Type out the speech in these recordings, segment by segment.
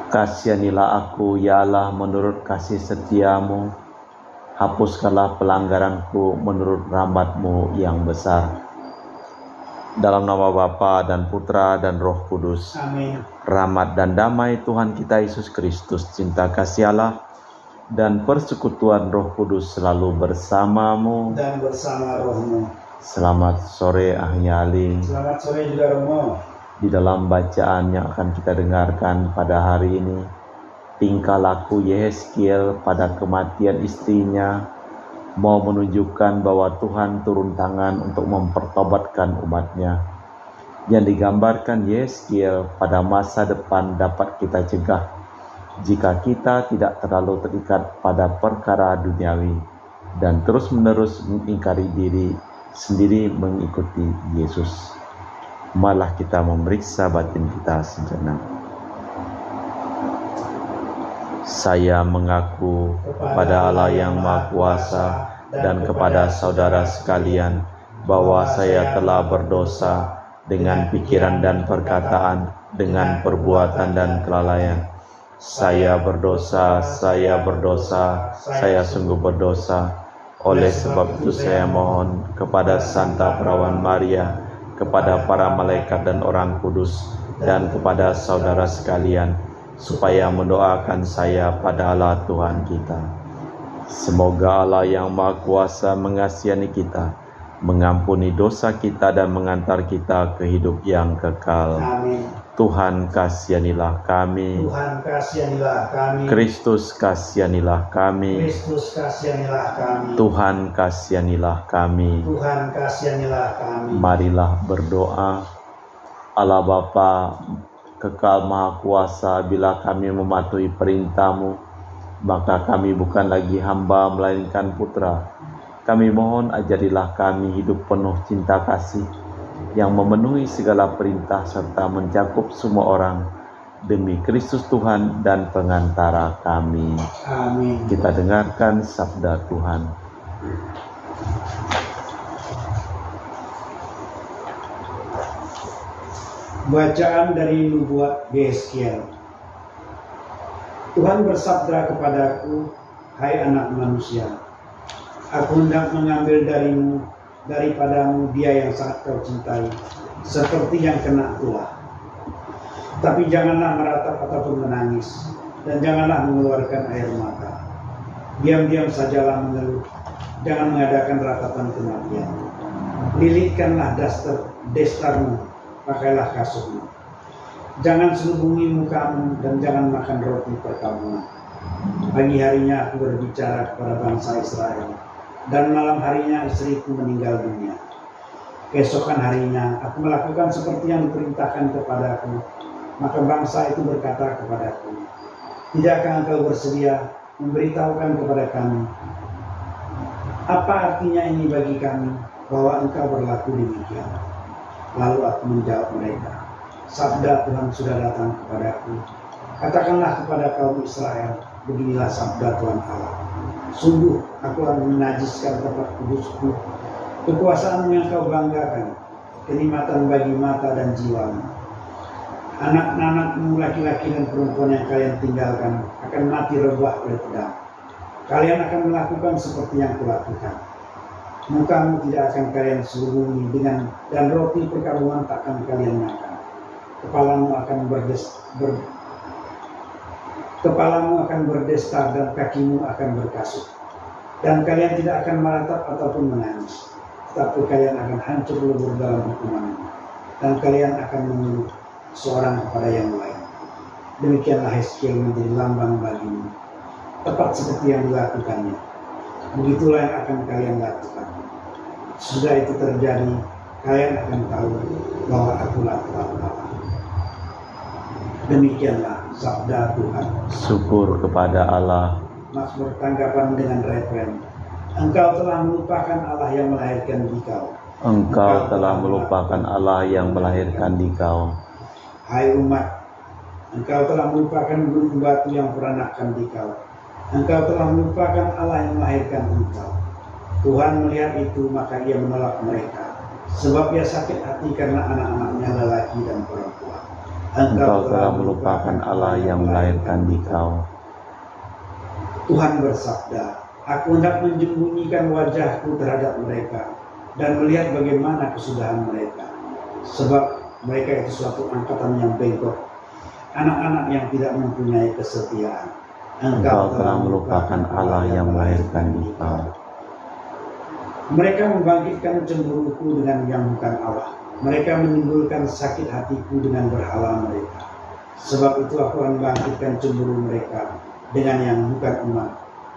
Kasihanilah aku, ya Allah, menurut kasih setiamu. Hapuskanlah pelanggaranku menurut rahmat-Mu yang besar. Dalam nama Bapa dan Putra dan Roh Kudus. Amin. Rahmat dan damai Tuhan kita Yesus Kristus, cinta kasih Allah, dan persekutuan Roh Kudus selalu bersamamu. Dan bersama rohmu. Selamat sore Ahli Ali. Selamat sore juga Romo. Di dalam bacaan yang akan kita dengarkan pada hari ini, tingkah laku Yehezkiel pada kematian istrinya mau menunjukkan bahwa Tuhan turun tangan untuk mempertobatkan umatnya. Yang digambarkan Yehezkiel pada masa depan dapat kita cegah jika kita tidak terlalu terikat pada perkara duniawi dan terus-menerus mengingkari diri sendiri mengikuti Yesus. Malah kita memeriksa batin kita sejenak. Saya mengaku kepada Allah yang Maha Kuasa dan kepada saudara sekalian bahwa saya telah berdosa dengan pikiran dan perkataan, dengan perbuatan dan kelalaian. Saya berdosa, saya sungguh berdosa. Oleh sebab itu saya mohon kepada Santa Perawan Maria, kepada para malaikat dan orang kudus, dan kepada saudara sekalian, supaya mendoakan saya pada Allah Tuhan kita. Semoga Allah yang Maha Kuasa mengasihi kita, mengampuni dosa kita dan mengantar kita ke hidup yang kekal. Amin. Tuhan kasihanilah kami. Tuhan kasihanilah kami. Kristus kasihanilah kami. Kristus kasihanilah kami. Tuhan kasihanilah kami. Tuhan kasihanilah kami. Marilah berdoa. Allah Bapa kekal Maha Kuasa, bila kami mematuhi perintah-Mu, maka kami bukan lagi hamba melainkan putra. Kami mohon ajarilah kami hidup penuh cinta kasih yang memenuhi segala perintah serta mencakup semua orang, demi Kristus Tuhan dan pengantara kami. Amin. Kita dengarkan sabda Tuhan. Bacaan dari nubuat Yehezkiel. Tuhan bersabda kepadaku, hai anak manusia, aku hendak mengambil daripadamu dia yang sangat kau cintai, seperti yang kena tulah. Tapi janganlah meratap ataupun menangis, dan janganlah mengeluarkan air mata. Diam-diam sajalah mengeluh, jangan mengadakan ratapan kematian. Lilitkanlah destarmu, pakailah kasurmu. Jangan selubungi mukamu dan jangan makan roti perkampungan. Pagi harinya aku berbicara kepada bangsa Israel, dan malam harinya istriku meninggal dunia. Keesokan harinya aku melakukan seperti yang diperintahkan kepadaku. Maka bangsa itu berkata kepadaku, tidakkah engkau bersedia memberitahukan kepada kami, apa artinya ini bagi kami bahwa engkau berlaku demikian? Lalu aku menjawab mereka, sabda Tuhan sudah datang kepadaku. Katakanlah kepada kaum Israel, beginilah sabda Tuhan Allah. Sungguh aku akan menajiskan tempat kudusku, kekuasaanmu yang kau banggakan, kenikmatan bagi mata dan jiwamu. Anak-anakmu laki-laki dan perempuan yang kalian tinggalkan akan mati rebah oleh pedang. Kalian akan melakukan seperti yang kulakukan. Mukamu tidak akan kalian selubungi dan roti perkabungan tak akan kalian makan. Kepalamu akan berdestar dan kakimu akan berkasut. Dan kalian tidak akan meratap ataupun menangis, tetapi kalian akan hancur lebur dalam hukumanmu. Dan kalian akan mengeluh seorang kepada yang lain. Demikianlah Yehezkiel menjadi lambang bagimu, tepat seperti yang dilakukannya. Begitulah yang akan kalian lakukan. Sudah itu terjadi, kalian akan tahu bahwa akulah Tuhan Allah. Demikianlah sabda Tuhan. Syukur kepada Allah. Mazmur tanggapan dengan refren. Engkau telah melupakan Allah yang melahirkan dikau. Engkau telah melupakan Allah yang melahirkan dikau. Hai umat, engkau telah melupakan gunung batu yang peranakan dikau. Engkau telah melupakan Allah yang melahirkan engkau. Tuhan melihat itu, maka ia menolak mereka, sebab ia sakit hati karena anak-anaknya lelaki dan perempuan. Engkau telah melupakan Allah yang melahirkan Dikau. Tuhan bersabda, aku hendak menyembunyikan wajahku terhadap mereka dan melihat bagaimana kesudahan mereka. Sebab mereka itu suatu angkatan yang bengkok, anak-anak yang tidak mempunyai kesetiaan. Engkau telah melupakan Allah yang melahirkan Dikau. Mereka membangkitkan cemburuku dengan yang bukan Allah. Mereka menimbulkan sakit hatiku dengan berhala mereka. Sebab itu aku akan membangkitkan cemburu mereka dengan yang bukan umat,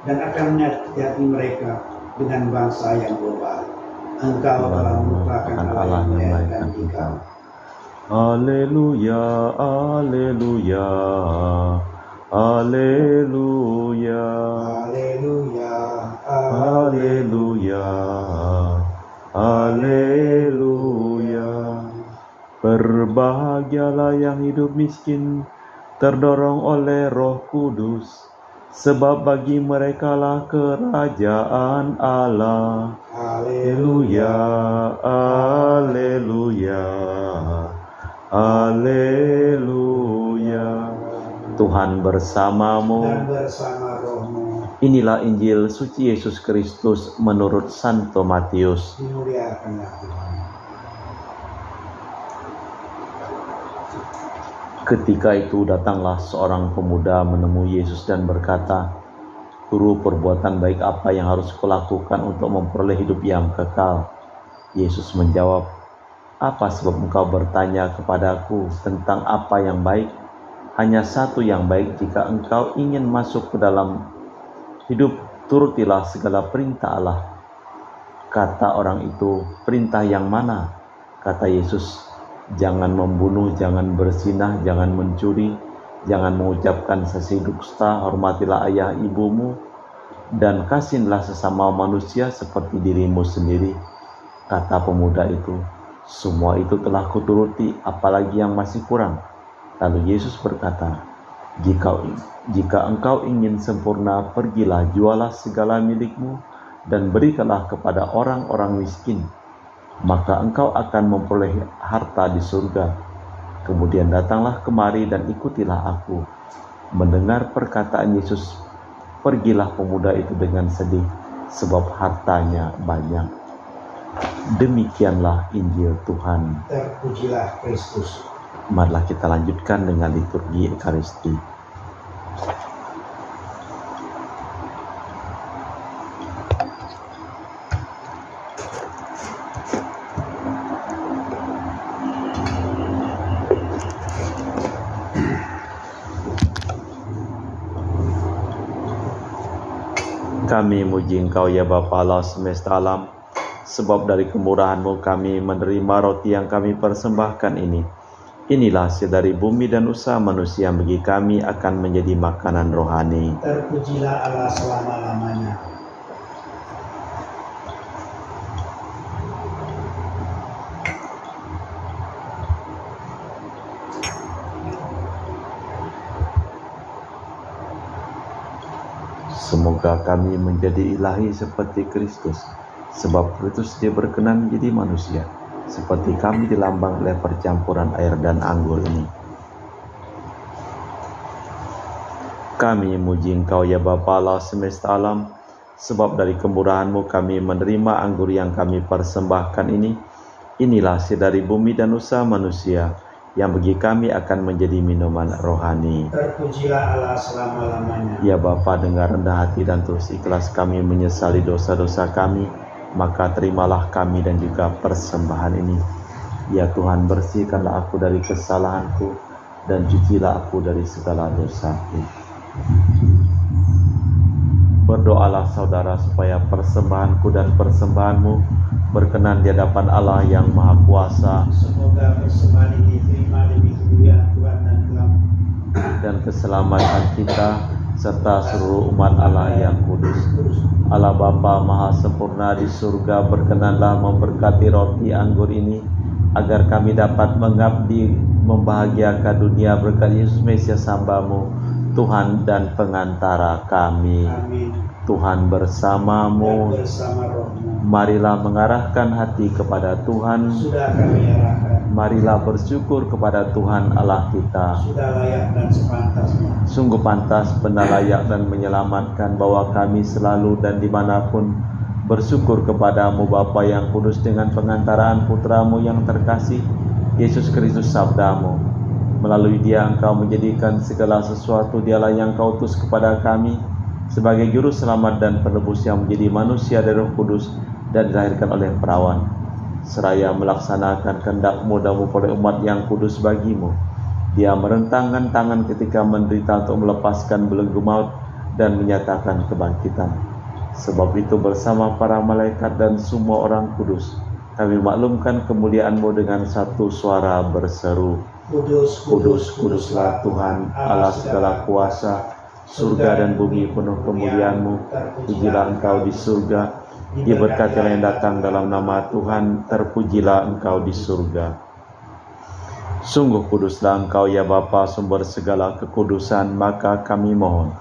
dan akan menyakiti hati mereka dengan bangsa yang global. Engkau telah melupakan Allah yang melahirkan Dikau. Haleluya, haleluya, haleluya, Haleluya, haleluya, haleluya. Berbahagialah yang hidup miskin, terdorong oleh Roh Kudus, sebab bagi merekalah kerajaan Allah. Haleluya, haleluya, haleluya. Tuhan bersamamu Dan bersama rohmu. Inilah Injil suci Yesus Kristus menurut Santo Matius. Dimuliakanlah Tuhan. Ketika itu datanglah seorang pemuda menemui Yesus dan berkata, Guru, perbuatan baik apa yang harus kulakukan untuk memperoleh hidup yang kekal? Yesus menjawab, apa sebab engkau bertanya kepadaku tentang apa yang baik? Hanya satu yang baik. Jika engkau ingin masuk ke dalam hidup, turutilah segala perintah Allah. Kata orang itu, perintah yang mana? Kata Yesus, jangan membunuh, jangan berzinah, jangan mencuri, jangan mengucapkan saksi dusta, hormatilah ayah ibumu, dan kasihilah sesama manusia seperti dirimu sendiri. Kata pemuda itu, semua itu telah kuturuti, apalagi yang masih kurang. Lalu Yesus berkata, jika engkau ingin sempurna, pergilah, jualah segala milikmu, dan berikanlah kepada orang-orang miskin, maka engkau akan memperoleh harta di surga. Kemudian datanglah kemari dan ikutilah aku. Mendengar perkataan Yesus, pergilah pemuda itu dengan sedih, sebab hartanya banyak. Demikianlah Injil Tuhan. Terpujilah Kristus. Marilah kita lanjutkan dengan liturgi Ekaristi. Kami muji Engkau ya Bapa Allah semesta alam, sebab dari kemurahan-Mu kami menerima roti yang kami persembahkan ini. Inilah hasil dari bumi dan usaha manusia, bagi kami akan menjadi makanan rohani. Terpujilah Allah selama-lamanya. Semoga kami menjadi ilahi seperti Kristus, sebab Kristus dia berkenan menjadi manusia, seperti kami dilambang oleh percampuran air dan anggur ini. Kami muji Engkau ya Bapa Allah semesta alam, sebab dari kemurahan-Mu kami menerima anggur yang kami persembahkan ini. Inilah hasil dari bumi dan usaha manusia, yang bagi kami akan menjadi minuman rohani. Terpujilah Allah selama-lamanya. Ya Bapa, dengan rendah hati dan terus ikhlas kami menyesali dosa-dosa kami, maka terimalah kami dan juga persembahan ini. Ya Tuhan, bersihkanlah aku dari kesalahanku, dan cucilah aku dari segala dosaku. Berdoalah saudara supaya persembahanku dan persembahanmu berkenan di hadapan Allah yang Maha Kuasa. Semoga persembahan ini diterima demi kemuliaan Tuhan dan keselamatan kita serta seluruh umat Allah yang kudus. Allah Bapa Maha Sempurna di surga, berkenanlah memberkati roti anggur ini, agar kami dapat mengabdi membahagiakan dunia berkat Yesus Mesias hamba-Mu, Tuhan dan pengantara kami. Amin. Tuhan bersamamu. dan bersama rohmu. Marilah mengarahkan hati kepada Tuhan. Sudah kami arahkan, Marilah bersyukur kepada Tuhan Allah kita. sudah layak dan sepantasnya. Sungguh pantas, benar layak dan menyelamatkan bahwa kami selalu dan dimanapun bersyukur kepadamu Bapa yang kudus dengan pengantaraan putramu yang terkasih, Yesus Kristus sabdamu. Melalui dia engkau menjadikan segala sesuatu, dialah yang kau utus kepada kami sebagai juru selamat dan penebus yang menjadi manusia dari Roh Kudus dan dilahirkan oleh perawan, seraya melaksanakan kehendak-Mu dan memperoleh umat yang kudus bagimu. Dia merentangkan tangan ketika menderita untuk melepaskan belenggu maut dan menyatakan kebangkitan. Sebab itu bersama para malaikat dan semua orang kudus, kami maklumkan kemuliaan-Mu dengan satu suara berseru, Kudus, Kudus, kuduslah Tuhan, Allah segala kuasa. Surga dan bumi penuh kemuliaan-Mu. Pujilah Engkau di surga, diberkatilah yang datang dalam nama Tuhan, terpujilah Engkau di surga. Sungguh kuduslah Engkau ya Bapa, sumber segala kekudusan, maka kami mohon,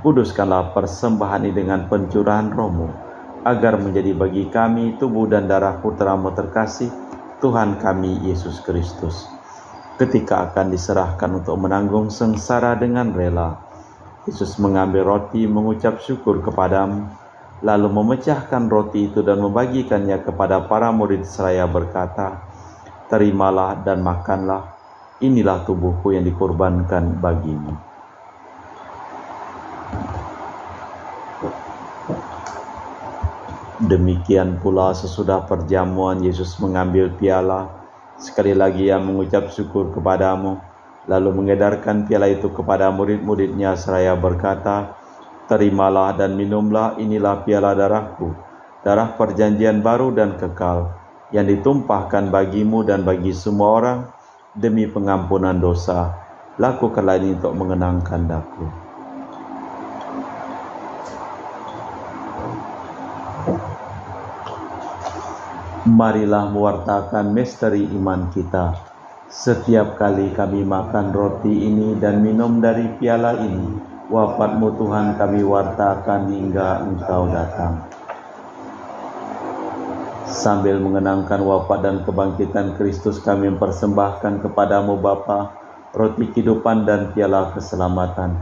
kuduskanlah persembahan ini dengan pencurahan Roh-Mu, agar menjadi bagi kami tubuh dan darah Putra-Mu terkasih, Tuhan kami Yesus Kristus. Ketika akan diserahkan untuk menanggung sengsara dengan rela, Yesus mengambil roti, mengucap syukur kepadamu, lalu memecahkan roti itu dan membagikannya kepada para murid seraya berkata, "Terimalah dan makanlah, inilah tubuhku yang dikorbankan bagimu." Demikian pula sesudah perjamuan Yesus mengambil piala, sekali lagi ia mengucap syukur kepadamu, lalu mengedarkan piala itu kepada murid-muridnya seraya berkata, "Terimalah dan minumlah, inilah piala darahku, darah perjanjian baru dan kekal, yang ditumpahkan bagimu dan bagi semua orang demi pengampunan dosa. Lakukanlah ini untuk mengenangkan Aku." Marilah mewartakan misteri iman kita. Setiap kali kami makan roti ini dan minum dari piala ini, wafat-Mu Tuhan kami wartakan hingga Engkau datang. Sambil mengenangkan wafat dan kebangkitan Kristus, kami mempersembahkan kepadamu Bapa roti kehidupan dan piala keselamatan.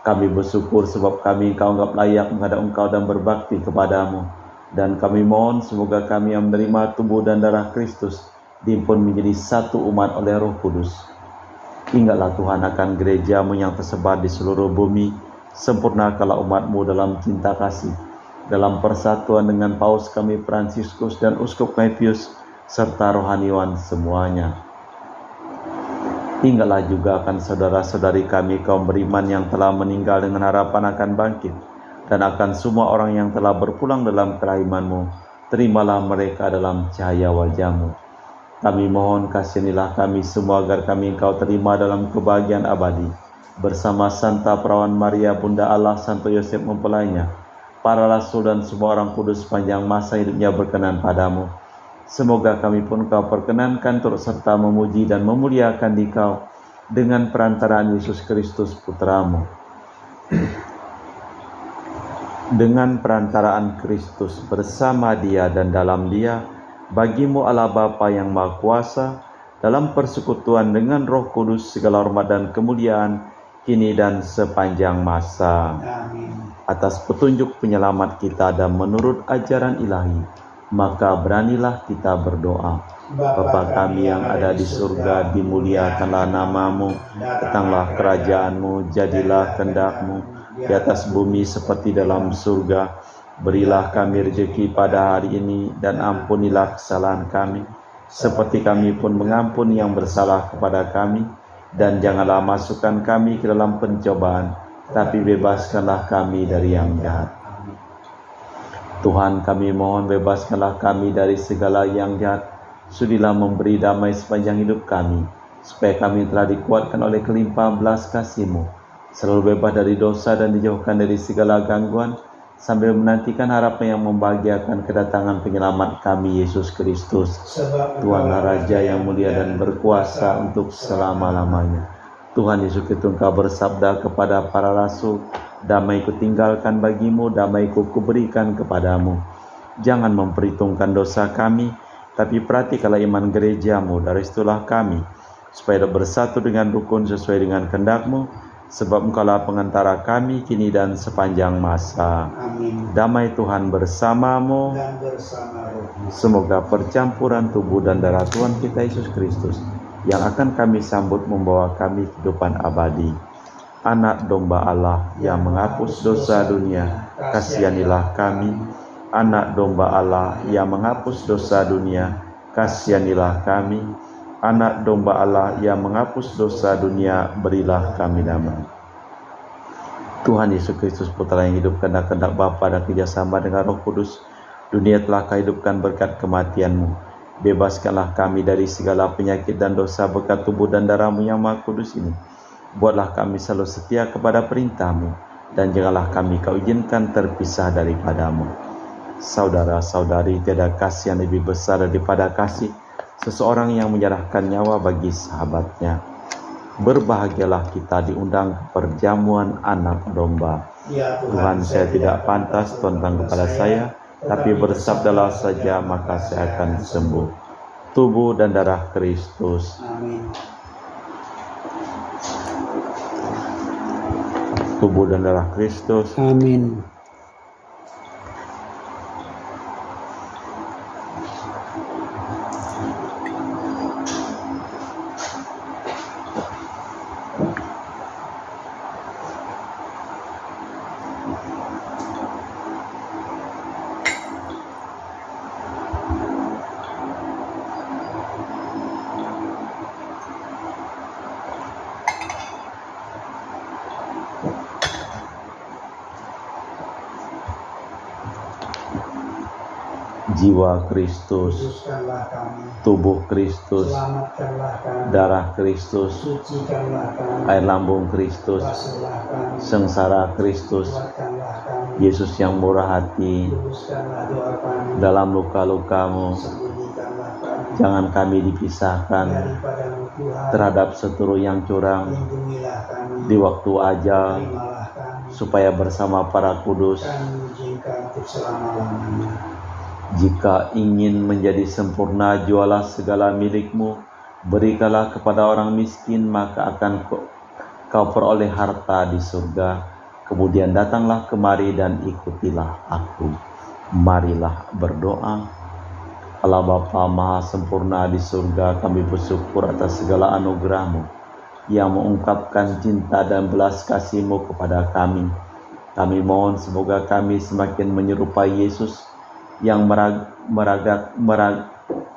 Kami bersyukur sebab kami Engkau anggap layak menghadap Engkau dan berbakti kepadamu. Dan kami mohon semoga kami yang menerima tubuh dan darah Kristus dihimpun menjadi satu umat oleh Roh Kudus. Ingatlah Tuhan akan gereja-Mu yang tersebar di seluruh bumi. Sempurnakanlah umat-Mu dalam cinta kasih, dalam persatuan dengan Paus kami Fransiskus dan Uskup kami Pius, serta rohaniwan semuanya. Ingatlah juga akan saudara-saudari kami kaum beriman yang telah meninggal dengan harapan akan bangkit, dan akan semua orang yang telah berpulang dalam kerahiman-Mu. Terimalah mereka dalam cahaya wajah-Mu. Kami mohon kasihanilah kami semua agar kami Engkau terima dalam kebahagiaan abadi, bersama Santa Perawan Maria Bunda Allah, Santo Yosef mempelainya, para rasul dan semua orang kudus sepanjang masa hidupnya berkenan padamu. Semoga kami pun Kau perkenankan turut serta memuji dan memuliakan Dikau dengan perantaraan Yesus Kristus Putra-Mu. Dengan perantaraan Kristus, bersama Dia dan dalam Dia, bagi-Mu Allah Bapa yang Maha Kuasa, dalam persekutuan dengan Roh Kudus, segala hormat dan kemuliaan kini dan sepanjang masa. Amin. Atas petunjuk penyelamat kita dan menurut ajaran ilahi, maka beranilah kita berdoa. Bapa kami yang ada di surga, dimuliakanlah nama-Mu, datanglah kerajaan-Mu, jadilah kehendak-Mu di atas bumi seperti dalam surga. Berilah kami rezeki pada hari ini, dan ampunilah kesalahan kami, seperti kami pun mengampuni yang bersalah kepada kami. Dan janganlah masukkan kami ke dalam pencobaan, tapi bebaskanlah kami dari yang jahat. Tuhan, kami mohon bebaskanlah kami dari segala yang jahat. Sudilah memberi damai sepanjang hidup kami, supaya kami telah dikuatkan oleh kelimpahan belas kasih-Mu, selalu bebas dari dosa dan dijauhkan dari segala gangguan, sambil menantikan harapan yang membahagiakan kedatangan penyelamat kami, Yesus Kristus. Tuhanlah Raja yang mulia dan berkuasa untuk selama-lamanya. Tuhan Yesus Kristus, Engkau bersabda kepada para rasul, Damai-Ku tinggalkan bagimu, damai-Ku kuberikan kepadamu. Jangan memperhitungkan dosa kami, tapi perhatikanlah iman gerejamu, dari situlah kami, supaya bersatu dengan rukun sesuai dengan kehendak-Mu, sebab Engkaulah pengantara kami kini dan sepanjang masa. Amin. Damai Tuhan bersamamu, Dan bersama rohmu. semoga percampuran tubuh dan darah Tuhan kita Yesus Kristus, yang akan kami sambut membawa kami kehidupan abadi. Anak domba Allah yang menghapus dosa dunia, kasihanilah kami. Anak domba Allah yang menghapus dosa dunia, kasihanilah kami. Anak domba Allah yang menghapus dosa dunia, berilah kami damai. Tuhan Yesus Kristus, Putra yang hidup karena kehendak Bapa dan kerjasama dengan Roh Kudus, dunia telah Kau hidupkan berkat kematian-Mu. Bebaskanlah kami dari segala penyakit dan dosa berkat tubuh dan darah-Mu yang Maha Kudus ini. Buatlah kami selalu setia kepada perintah-Mu, dan janganlah kami Kau izinkan terpisah daripada-Mu. Saudara-saudari, tiada kasih yang lebih besar daripada kasih seseorang yang menyerahkan nyawa bagi sahabatnya. Berbahagialah kita diundang ke perjamuan anak domba. Ya Tuhan, saya tidak pantas tentang kepada saya, tapi bersabdalah saja maka saya akan sembuh. Tubuh dan darah Kristus. Amin. Tubuh dan darah Kristus. Amin. Jiwa Kristus, Kuduskanlah kami. tubuh Kristus, Selamatkanlah kami. darah Kristus, Sucikanlah kami. air lambung Kristus, Basuhlah kami. sengsara Kristus, Kuatkanlah kami. Yesus yang murah hati, Luruskanlah doa kami. dalam luka-lukamu, Sembunyikanlah kami. jangan kami dipisahkan Daripadamu Tuhan. terhadap seteru yang curang Lindungilah kami. di waktu ajal, Terimalah kami. supaya bersama para kudus, Kami izinkan untuk selama-lamanya. jika ingin menjadi sempurna, jualah segala milikmu, berikanlah kepada orang miskin, maka akan kau peroleh harta di surga. Kemudian datanglah kemari dan ikutilah aku. Marilah berdoa. Allah Bapa Maha Sempurna di surga, kami bersyukur atas segala anugerah-Mu yang mengungkapkan cinta dan belas kasih-Mu kepada kami. Kami mohon semoga kami semakin menyerupai Yesus yang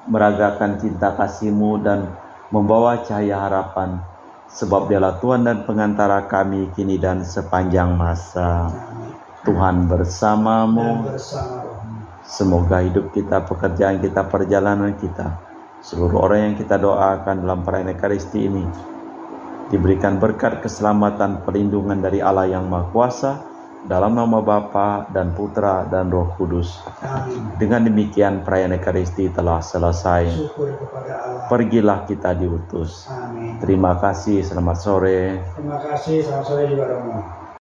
meragakan cinta kasih-Mu dan membawa cahaya harapan, sebab Dialah Tuhan dan pengantara kami kini dan sepanjang masa. Tuhan bersamamu. Dan bersama rohmu. Semoga hidup kita, pekerjaan kita, perjalanan kita, seluruh orang yang kita doakan dalam perayaan Ekaristi ini diberikan berkat keselamatan, perlindungan dari Allah yang Maha Kuasa, dalam nama Bapa dan Putra dan Roh Kudus. Amin. Dengan demikian perayaan Ekaristi telah selesai. Syukur kepada Allah. Pergilah kita diutus. Amin. Terima kasih, selamat sore. Terima kasih. Selamat sore juga Romo.